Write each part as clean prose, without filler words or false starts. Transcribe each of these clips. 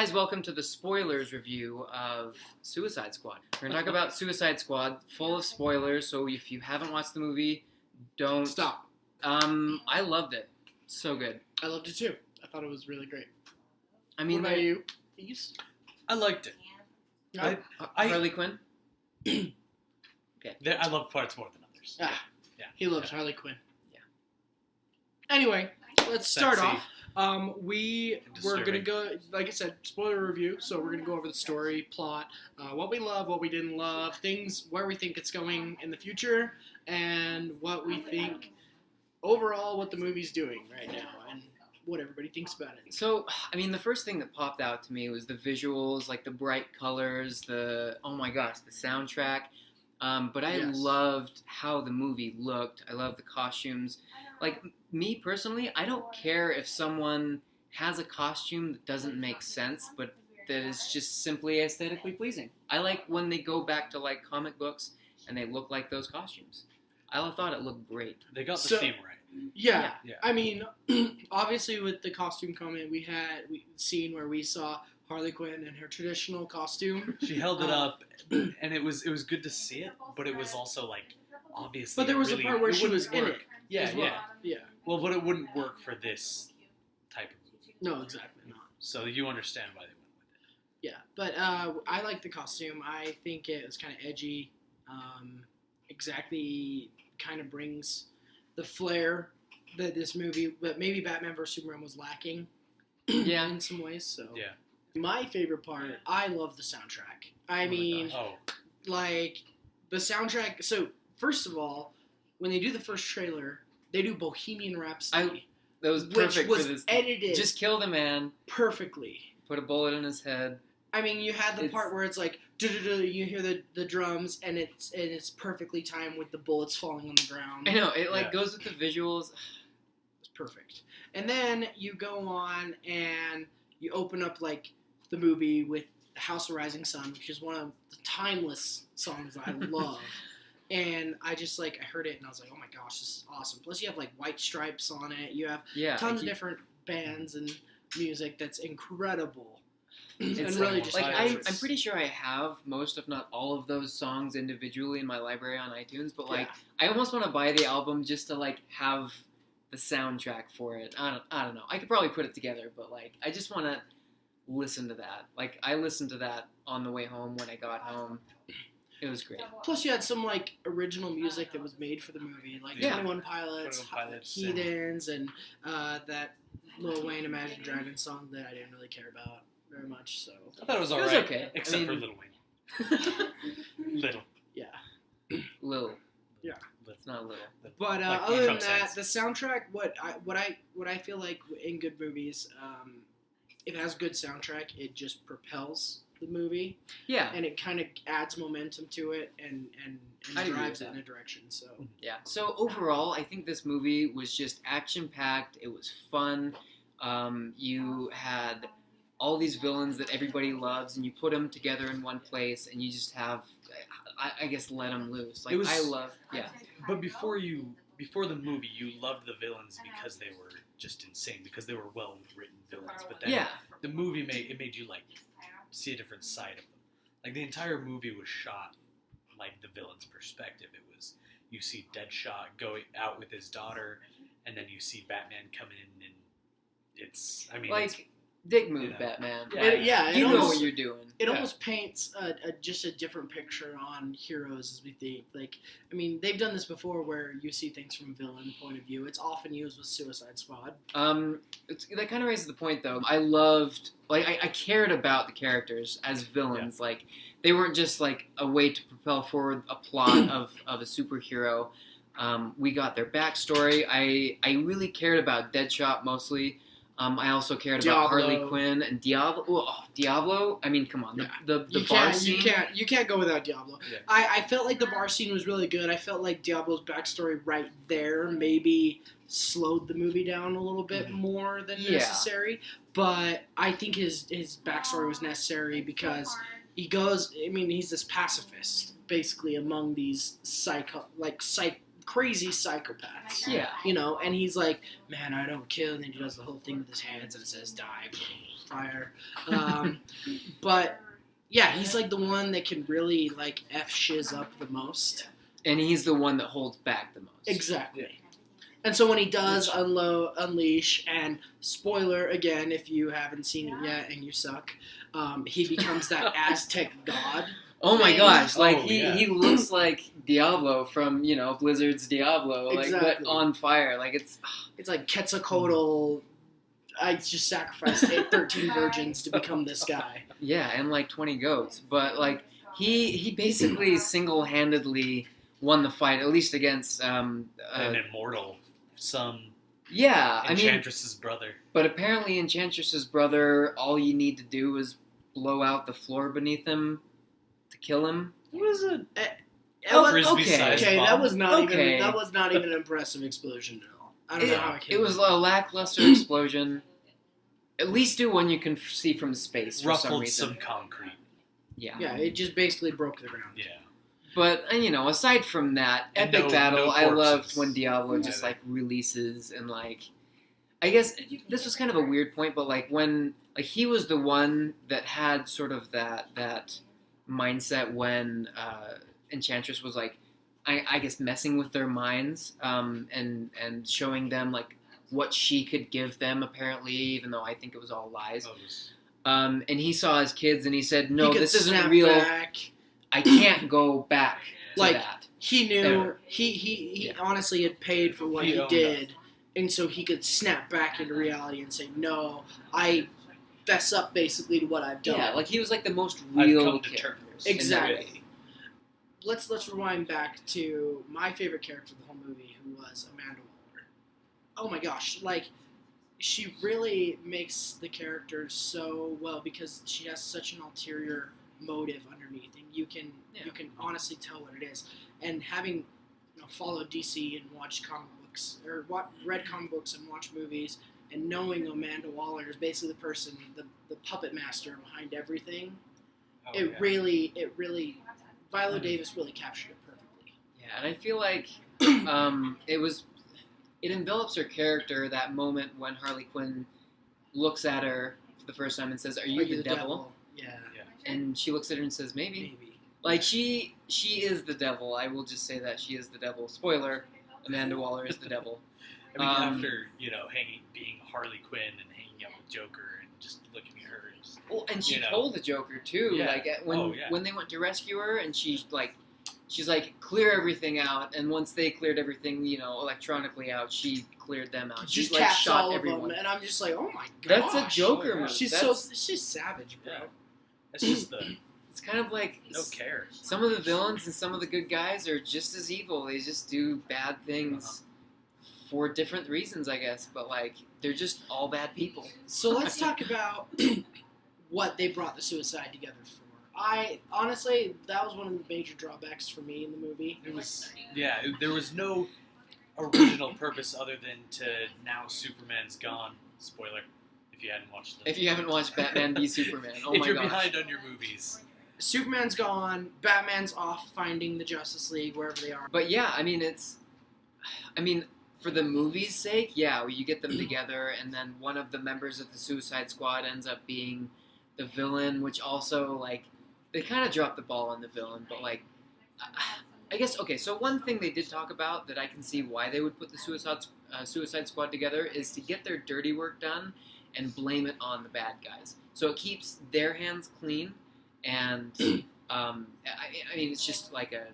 guys, welcome to the spoilers review of Suicide Squad. We're going to talk about Suicide Squad, full of spoilers, so if you haven't watched the movie, don't... Stop. I loved it. So good. I loved it too. I thought it was really great. I mean, what about you? East? I liked it. No? Harley Quinn? I love parts more than others. Ah, Yeah. he loves Harley Quinn. Yeah. Anyway, let's start Sexy. off. We were going to Disturbing. go, like I said, spoiler review, so we're going to go over the story, plot, what we love, what we didn't love, things, where we think it's going in the future, and what we think overall what the movie's doing right now, and what everybody thinks about it. So, I mean, the first thing that popped out to me was the visuals, like the bright colors, oh my gosh, the soundtrack. But I Yes. loved how the movie looked. I loved the costumes. Like, me personally, I don't care if someone has a costume that doesn't make sense, but that is just simply aesthetically pleasing. I like when they go back to, like, comic books and they look like those costumes. I thought it looked great. They got the So- theme right. Yeah. Yeah. I mean, obviously with the costume comment, we scene where we saw Harley Quinn in her traditional costume. She held it up, and it was good to see it, but it was also like obviously. But there was really, a part where she was wouldn't in work. it. Yeah, as well. yeah. Yeah. Well, but it wouldn't work for this type of movie. No, exactly not. So you understand why they went with it. Yeah, but I like the costume. I think it was kind of edgy. Exactly, kind of brings the flair that this movie, but maybe Batman vs Superman was lacking. Yeah. in some ways. So Yeah. my favorite part, I love the soundtrack. I Oh my mean, gosh. like the soundtrack. So first of all, when they do the first trailer, they do Bohemian Rhapsody, That was which perfect was for this. edited Just kill the man, perfectly. put a bullet in his head. I mean, you had the It's- part where it's like, you hear the drums, and it's perfectly timed with the bullets falling on the ground. I know, it like Yeah. goes with the visuals. It's perfect. And then you go on and you open up like the movie with House of Rising Sun, which is one of the timeless songs that I love. And I just I heard it and I was like, oh my gosh, this is awesome. Plus you have like White Stripes on it. You have Yeah. tons of like, different bands and music that's incredible. It's and really just like I'm captures- pretty sure I have most, if not all, of those songs individually in my library on iTunes. But like, I almost want to buy the album just to like have the soundtrack for it. I don't know. I could probably put it together, but like, I just want to listen to that. Like, I listened to that on the way home when I got home. It was great. Plus, you had some like original music that was made for the movie, like Yeah. 21 Pilots, 21 Pilots, Heathens, and that Lil Wayne Imagine Dragons song that I didn't really care about very much. So I thought it was It was alright. okay. Except I for mean- Little Wayne. Little. yeah, Lil. Yeah. It's not little. but Like other than Trump that, says. the soundtrack, what I feel like in good movies, it has good soundtrack. It just propels the movie, Yeah. and it kind of adds momentum to it and I agree drives with it in that. a direction. So Yeah. So overall, I think this movie was just action-packed. It was fun. You had all these villains that everybody loves, and you put them together in one place, and you just have, I guess, let them loose. Like, It was- I love, yeah. But before the movie, you loved the villains because they were just insane, because they were well written villains. But then Yeah. the movie made you like see a different side of them. Like the entire movie was shot like the villain's perspective. It was, you see Deadshot going out with his daughter, and then you see Batman come in, and it's, I mean, it's, Like, dick move, Yeah. Batman. Yeah. Like, it you know almost- what you're doing. It Yeah. almost paints just a different picture on heroes as we think. Like, I mean, they've done this before where you see things from a villain point of view. It's often used with Suicide Squad. That kind of raises the point, though. I loved, like, I cared about the characters as villains. Like, they weren't just, like, a way to propel forward a plot of a superhero. We got their backstory. I really cared about Deadshot mostly. I also cared about Diablo. Harley Quinn and Diablo. Oh, Diablo? I mean, come on. Yeah. The You bar can't, scene. you can't go without Diablo. Yeah. I felt like the bar scene was really good. I felt like Diablo's backstory right there maybe slowed the movie down a little bit more than Yeah. necessary. But I think his backstory was necessary because he goes. I mean, he's this pacifist basically among these crazy psychopaths. Yeah. And he's like, man, I don't kill, and then he does the whole thing with his hands, and it says die, fire. But yeah, he's like the one that can really like F shiz up the most. And he's the one that holds back the most. Exactly. And so when he does unleash, and spoiler again, if you haven't seen it yet and you suck, he becomes that Aztec god. Oh my gosh! Like he looks like Diablo from Blizzard's Diablo, like Exactly. but on fire. Like it's like Quetzalcoatl. I just sacrificed 13 virgins to become this guy. yeah, and like 20 goats. But like he basically single-handedly won the fight, at least against an immortal, Enchantress's brother. But apparently Enchantress's brother, all you need to do is blow out the floor beneath him to kill him. It was a frisbee-sized Okay, bomb. that was not Okay. even an impressive explosion at all. I don't know how it came. It was a lackluster explosion. At least do one you can see from space for some ruffled reason. some concrete. Yeah. Yeah, it just basically broke the ground. Yeah. But aside from that And epic battle, no I loved corpses. when Diablo just like releases and like, I guess this was kind of a weird point, but like when like he was the one that had sort of that mindset when Enchantress was like, I guess messing with their minds and showing them like what she could give them apparently, even though I think it was all lies. And he saw his kids and he said, no, He could this isn't snap real. back. I can't go back to Like, that. He knew Ever. he Yeah. honestly had paid for what He he owned did, and so he could snap back into reality and say, "No, I fess up basically to what I've done." Yeah, like he was like the most I've real come to character. terms. in that Exactly. movie. Let's rewind back to my favorite character of the whole movie, who was Amanda Waller. Oh my gosh, like she really makes the character so well because she has such an ulterior motive underneath, and you can honestly tell what it is. And having followed DC and watched comic books or read comic books and watched movies, and knowing Amanda Waller is basically the person, the puppet master behind everything. It really, Viola Davis really captured it perfectly. Yeah, and I feel like it envelops her character, that moment when Harley Quinn looks at her for the first time and says, "Are you the devil?" Yeah, And she looks at her and says, "Maybe." maybe. Like she is the devil. I will just say that she is the devil. Spoiler: Amanda Waller is the devil. I mean, Um, after being Harley Quinn and hanging out with Joker and just looking at her, and just, Well, and she You know. told the Joker too. Yeah. Like when they went to rescue her, and she's like, clear everything out. And once they cleared everything, electronically out, she cleared them out. Just She like caps shot all of everyone. them, and I'm just like, oh my god, That's a Joker Oh, yeah. move. She's savage, bro. Yeah. That's just the It's kind of like no care. some of the villains and some of the good guys are just as evil. They just do bad things for different reasons, I guess. But like they're just all bad people. So let's talk about what they brought the Suicide together for. Honestly, that was one of the major drawbacks for me in the movie. There was no original purpose other than to now Superman's gone. Spoiler, if you hadn't watched If you haven't watched Batman v Superman, oh if my you're gosh. behind on your movies. Superman's gone. Batman's off finding the Justice League wherever they are. But yeah, I mean, for the movie's sake, yeah, you get them together, and then one of the members of the Suicide Squad ends up being the villain, which also, like, they kind of dropped the ball on the villain, but, like, I guess, okay, so one thing they did talk about that I can see why they would put the Suicide Squad together is to get their dirty work done and blame it on the bad guys. So it keeps their hands clean, and, I mean, it's just like a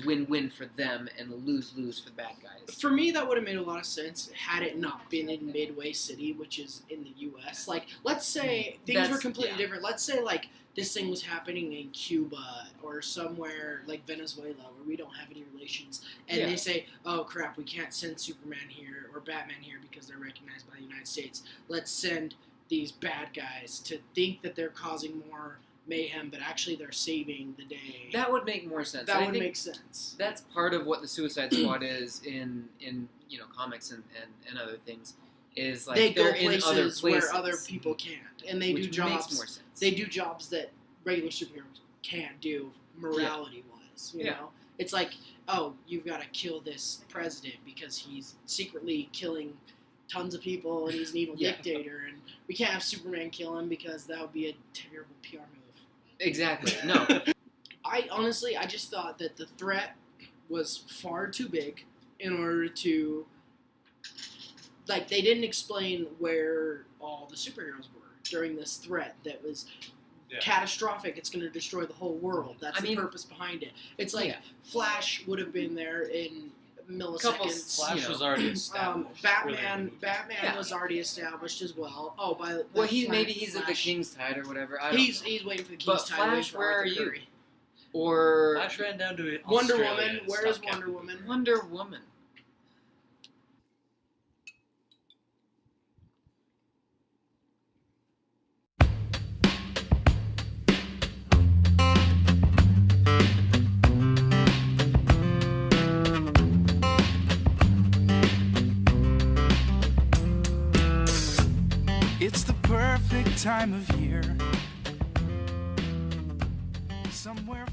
win-win for them and a lose-lose for the bad guys. For me, that would have made a lot of sense had it not been in Midway City, which is in the U.S. Like, let's say things were completely different. Let's say, like, this thing was happening in Cuba or somewhere like Venezuela where we don't have any relations, and they say, oh, crap, we can't send Superman here or Batman here because they're recognized by the United States. Let's send these bad guys to think that they're causing more mayhem, but actually they're saving the day. That would make more sense. That I would think make sense. That's part of what the Suicide Squad is in comics and other things. Is like They go they're in other places places where other people can't, and they which do jobs. makes more sense. They do jobs that regular superheroes can't do morality wise. You know, It's like, oh, you've got to kill this president because he's secretly killing tons of people and he's an evil dictator, and we can't have Superman kill him because that would be a terrible PR move. Exactly. No. I just thought that the threat was far too big in order to, like, they didn't explain where all the superheroes were during this threat that was catastrophic. It's going to destroy the whole world. That's the purpose behind it. It's like Flash would have been there in milliseconds. Flash was already established. Batman was already established as well. Oh, Maybe he's at the King's Tide or whatever. I don't know. He's waiting for the King's Tide. Flash, where are you? Or Flash ran down to Wonder Australia Woman. Where is Wonder Woman? Wonder Woman. It's the perfect time of year. Somewhere